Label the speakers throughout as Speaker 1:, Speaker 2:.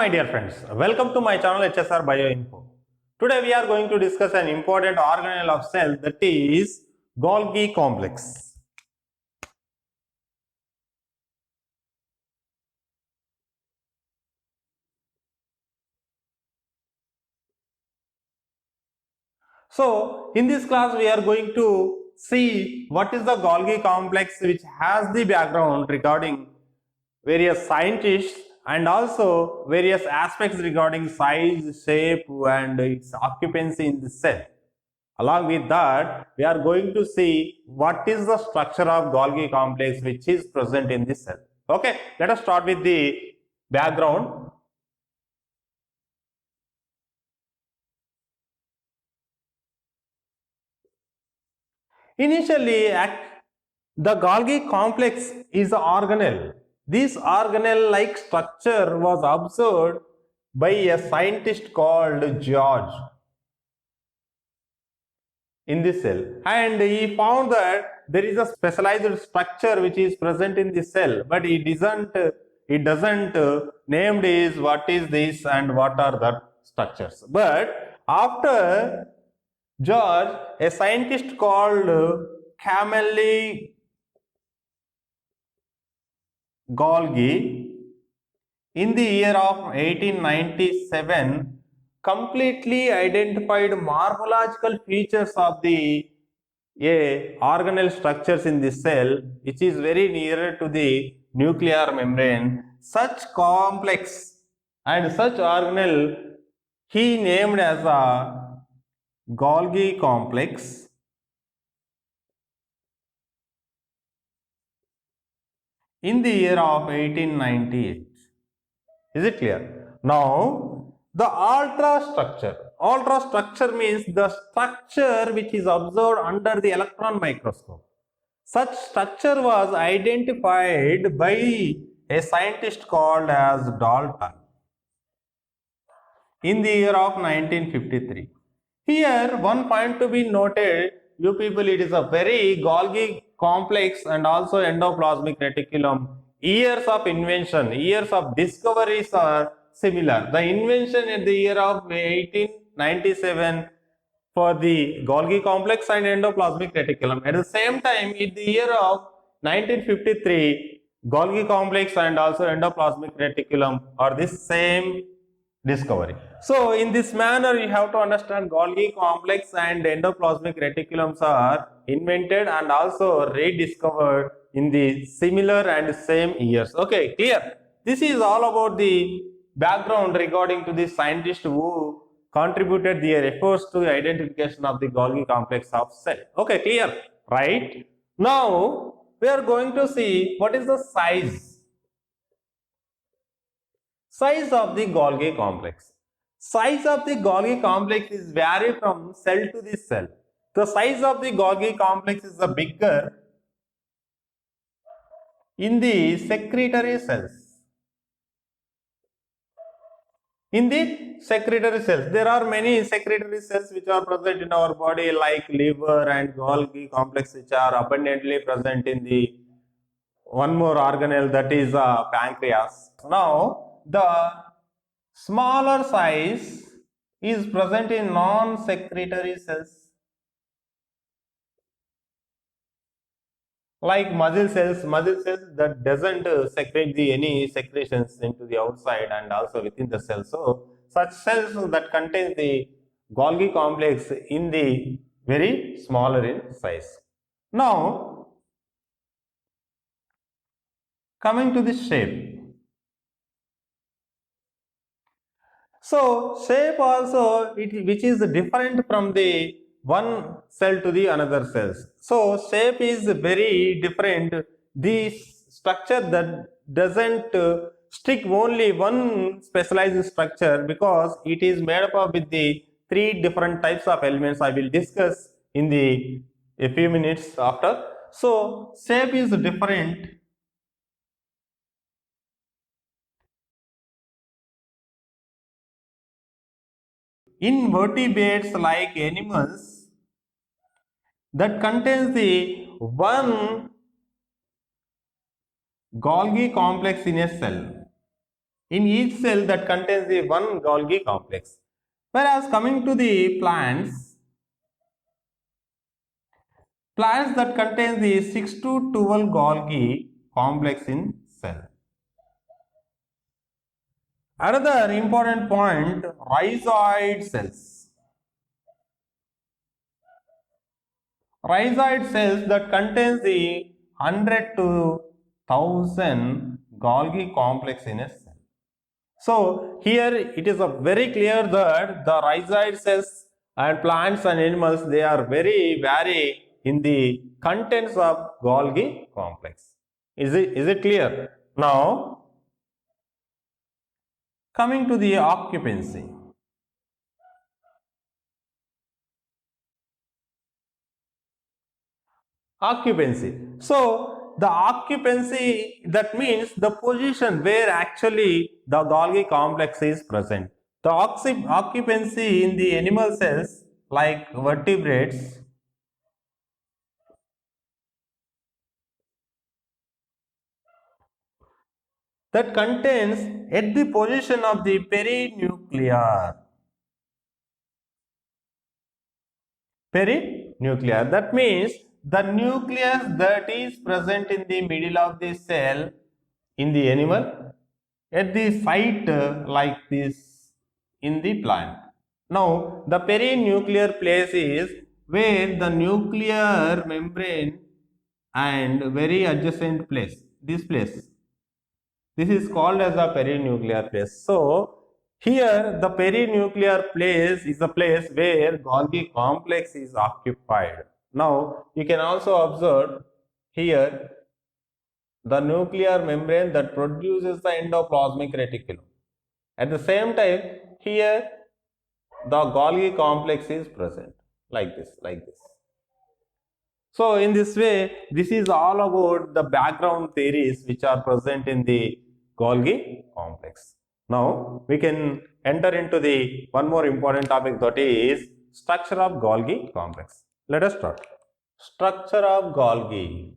Speaker 1: my dear friends, welcome to my channel HSR Bioinfo. Today we are going to discuss an important organelle of cell, that is Golgi complex. So in this class we are going to see what is the Golgi complex, which has the background regarding various scientists and also various aspects regarding size, shape and its occupancy in the cell. Along with that, we are going to see what is the structure of Golgi complex which is present in this cell. Okay, let us start with the background. Initially, the Golgi complex is an organelle. This organelle-like structure was observed by a scientist called George in this cell, and he found that there is a specialized structure which is present in this cell, but it doesn't named is what is this and what are the structures. But after George, a scientist called Camille Golgi in the year of 1897 completely identified morphological features of the organelle structures in the cell, which is very nearer to the nuclear membrane. Such complex and such organelle he named as a Golgi complex in the year of 1898. Is it clear? Now, the ultra structure means the structure which is observed under the electron microscope. Such structure was identified by a scientist called as Dalton in the year of 1953. Here, one point to be noted, you people, it is a very Golgi complex and also endoplasmic reticulum. Years of invention, years of discoveries are similar. The invention in the year of 1897 for the Golgi complex and endoplasmic reticulum. At the same time, in the year of 1953, Golgi complex and also endoplasmic reticulum are the same discovery. So in this manner, you have to understand Golgi complex and endoplasmic reticulums are invented and also rediscovered in the similar and same years. Okay, clear? This is all about the background regarding to the scientist who contributed their efforts to the identification of the Golgi complex of cell. Okay, clear? Right? Now, we are going to see what is the size of the Golgi complex. Size of the Golgi complex is vary from cell to the cell. The size of the Golgi complex is the bigger in the secretory cells. In the secretory cells, there are many secretory cells which are present in our body, like liver and Golgi complex, which are abundantly present in the one more organelle, that is pancreas. Now, the smaller size is present in non-secretory cells like muscle cells that doesn't secrete any secretions into the outside and also within the cell. So such cells that contain the Golgi complex in the very smaller in size. Now, coming to the shape. So shape also which is different from the one cell to the another cells. So shape is very different. The structure that doesn't stick only one specialized structure, because it is made up of with the three different types of elements I will discuss in a few minutes after. So shape is different. In vertebrates like animals that contains the one Golgi complex in a cell. in each cell that contains the one Golgi complex. Whereas coming to the plants that contain the 6 to 12 Golgi complex in cell. Another important point, rhizoid cells. Rhizoid cells that contains the 100 to 1000 Golgi complex in a cell. So here it is a very clear that the rhizoid cells and plants and animals, they are very vary in the contents of Golgi complex. Is it clear? Now coming to the occupancy. Occupancy. So the occupancy, that means the position where actually the Golgi complex is present. The occupancy in the animal cells like vertebrates that contains at the position of the perinuclear. Perinuclear, that means the nucleus that is present in the middle of the cell in the animal at the site like this in the plant. Now the perinuclear place is where the nuclear membrane and very adjacent place, this place, this is called as a perinuclear place. So here the perinuclear place is the place where Golgi complex is occupied. Now you can also observe here the nuclear membrane that produces the endoplasmic reticulum. At the same time, here the Golgi complex is present like this. So in this way, this is all about the background theories which are present in the Golgi complex. Now we can enter into the one more important topic, that is structure of Golgi complex. Let us start. Structure of Golgi.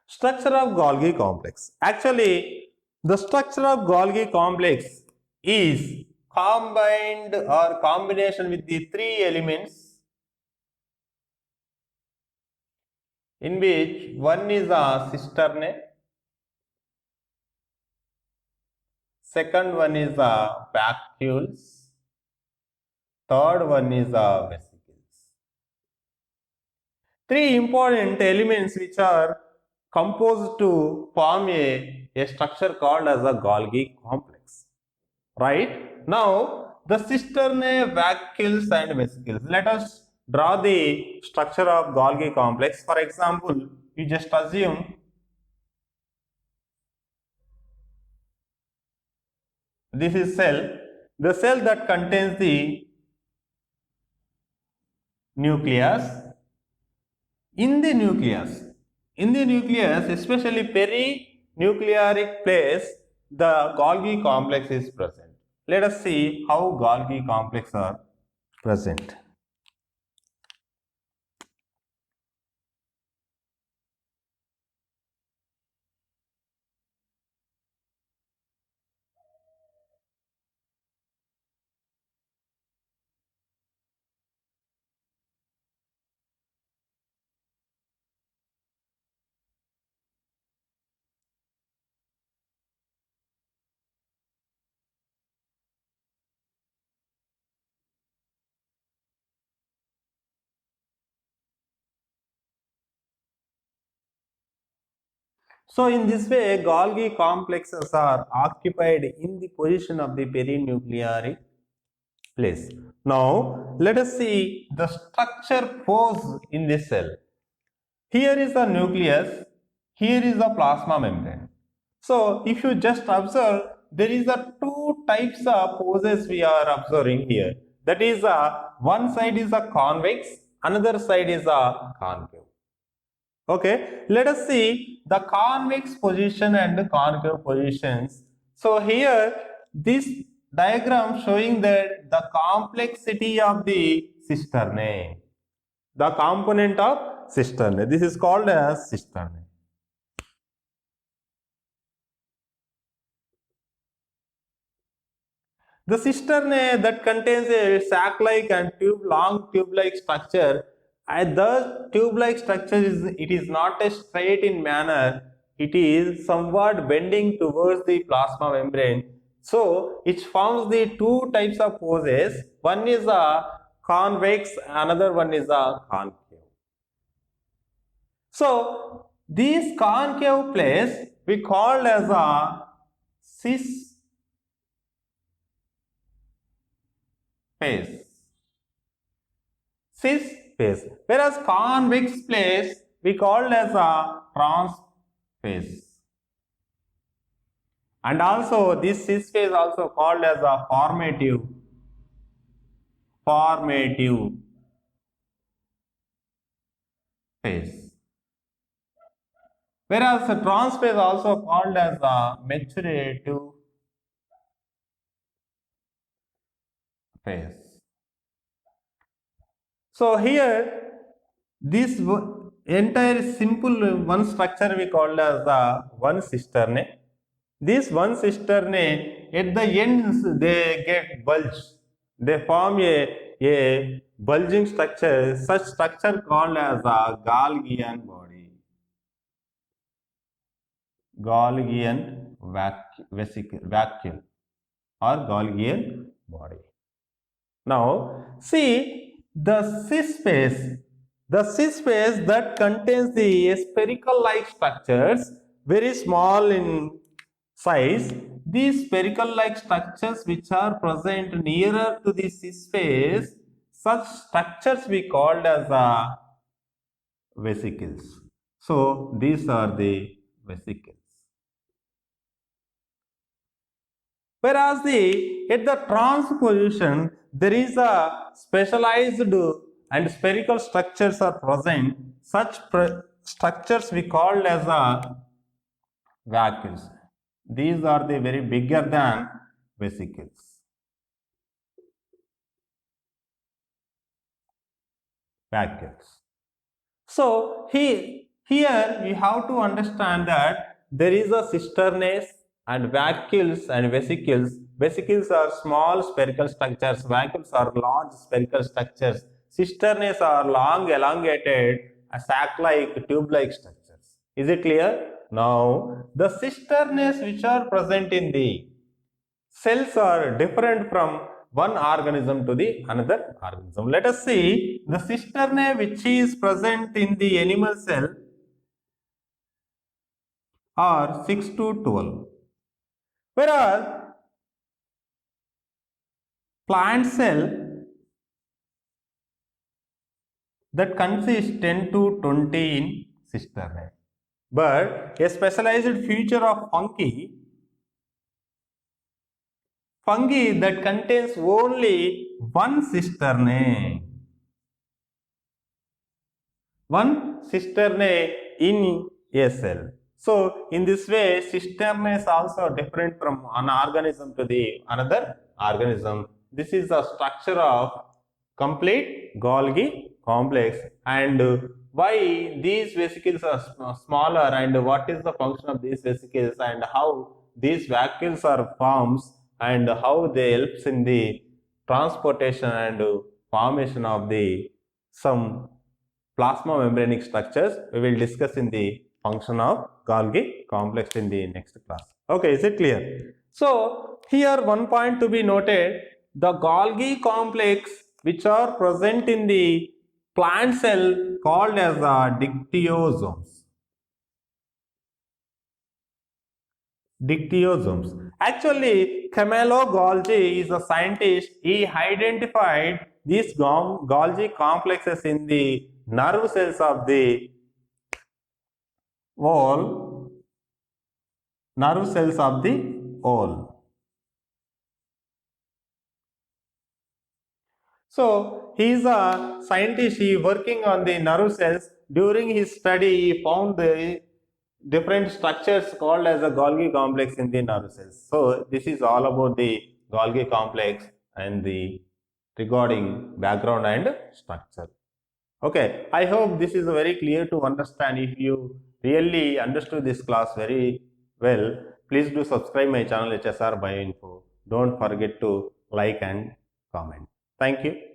Speaker 1: Structure of Golgi complex. Actually, the structure of Golgi complex is combined or combination with the three elements, in which one is a cisternae, second one is a vacuoles, third one is a vesicles. Three important elements which are composed to form a structure called as a Golgi complex. Right? Now the cisternae, vacuoles and vesicles. Let us draw the structure of Golgi complex. For example, you just assume this is cell, the cell that contains the nucleus. In the nucleus, especially perinuclearic place, the Golgi complex is present. Let us see how Golgi complex are present. So in this way, Golgi complexes are occupied in the position of the perinuclearic place. Now let us see the structure pose in this cell. Here is the nucleus, here is the plasma membrane. So if you just observe, there is a two types of poses we are observing here. That is one side is a convex, another side is a concave. Okay, let us see the convex position and the concave positions. So here this diagram showing that the complexity of the cisternae, the component of cisternae, this is called as cisternae. The cistern that contains a sac-like and long tube-like structure. And the tube-like structure is not a straight in manner. It is somewhat bending towards the plasma membrane. So it forms the two types of poses. One is a convex, another one is a concave. So these concave plates we called as a cis phase. Cis phase. Whereas convex plates we called as a trans phase. And also this cis phase also called as a formative phase. Whereas the trans phase also called as a maturative phase. So here this entire simple one structure we called as the one cistern. This one cistern at the ends they get bulge. They form a bulging structure. Such structure called as a Golgian body. Golgian vacuole or Golgian body. Now see the cis phase that contains the spherical like structures, very small in size. These spherical like structures which are present nearer to the cis phase, such structures we called as vesicles. So these are the vesicles. Whereas at the trans position there is a specialized and spherical structures are present. Such structures we called as vacuoles. These are the very bigger than vesicles. Vacuoles. So here we have to understand that there is a cisternes and vacuoles and vesicles. Vesicles are small spherical structures, vacuoles are large spherical structures, cisternes are long elongated sac-like tube-like structures. Is it clear? Now the cisternes which are present in the cells are different from one organism to the another organism. Let us see the cistern which is present in the animal cell are 6 to 12. Whereas plant cell that consists 10 to 20 in cistern. But a specialized feature of fungi that contains only one cistern. One cistern in a cell. So in this way, cistern is also different from one organism to the another organism. This is the structure of complete Golgi complex, and why these vesicles are smaller, and what is the function of these vesicles, and how these vacuoles are formed, and how they helps in the transportation and formation of the some plasma membranic structures. We will discuss in the function of Golgi complex in the next class. Okay, is it clear? So here one point to be noted, the Golgi complex which are present in the plant cell called as dictyosomes. Dictyosomes. Actually, Camillo Golgi is a scientist. He identified these Golgi complexes in the nerve cells of the wall, nerve cells of the wall. So he is a scientist. He working on the nerve cells. During his study, he found the different structures called as a Golgi complex in the nerve cells. So this is all about the Golgi complex and the regarding background and structure. Okay, I hope this is very clear to understand. If you really understood this class very well, please do subscribe my channel HSR Bioinfo. Don't forget to like and comment. Thank you.